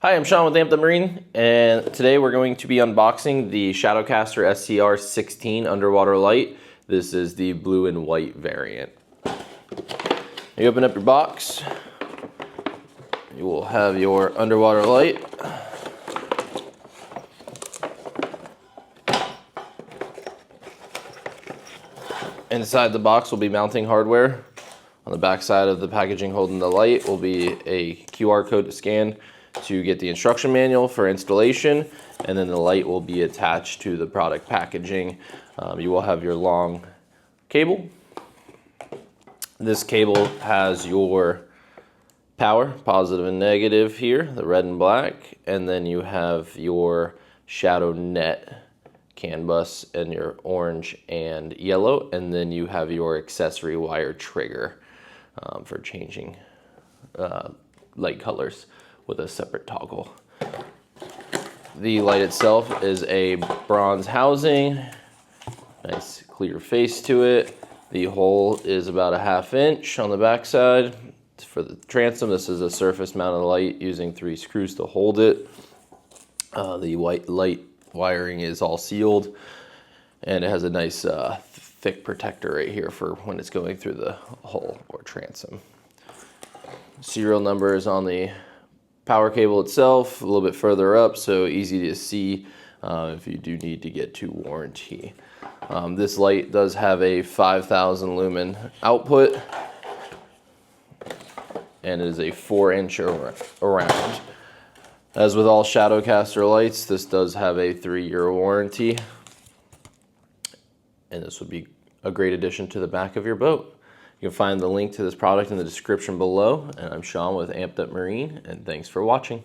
Hi, I'm Sean with Amped Up Marine, and today we're going to be unboxing the Shadowcaster SCR-16 underwater light. This is the blue and white variant. You open up your box, you will have your underwater light. Inside the box will be mounting hardware. On the back side of the packaging holding the light will be a QR code to scan to get the instruction manual for installation, and then the light will be attached to the product packaging. You will have your long cable. This cable has your power, positive and negative here, the red and black, and then you have your shadow net CAN bus and your orange and yellow, and then you have your accessory wire trigger for changing light colors with a separate toggle. The light itself is a bronze housing, nice clear face to it. The hole is about a 1/2 inch on the back side. For the transom, this is a surface mounted light using 3 screws to hold it. The white light wiring is all sealed, and it has a nice thick protector right here for when it's going through the hole or transom. Serial number is on the power cable itself, a little bit further up, so easy to see if you do need to get to warranty. This light does have a 5,000 lumen output, and it is a 4-inch around. As with all Shadowcaster lights, this does have a 3-year warranty, and this would be a great addition to the back of your boat. You can find the link to this product in the description below, and I'm Sean with Amped Up Marine, and thanks for watching.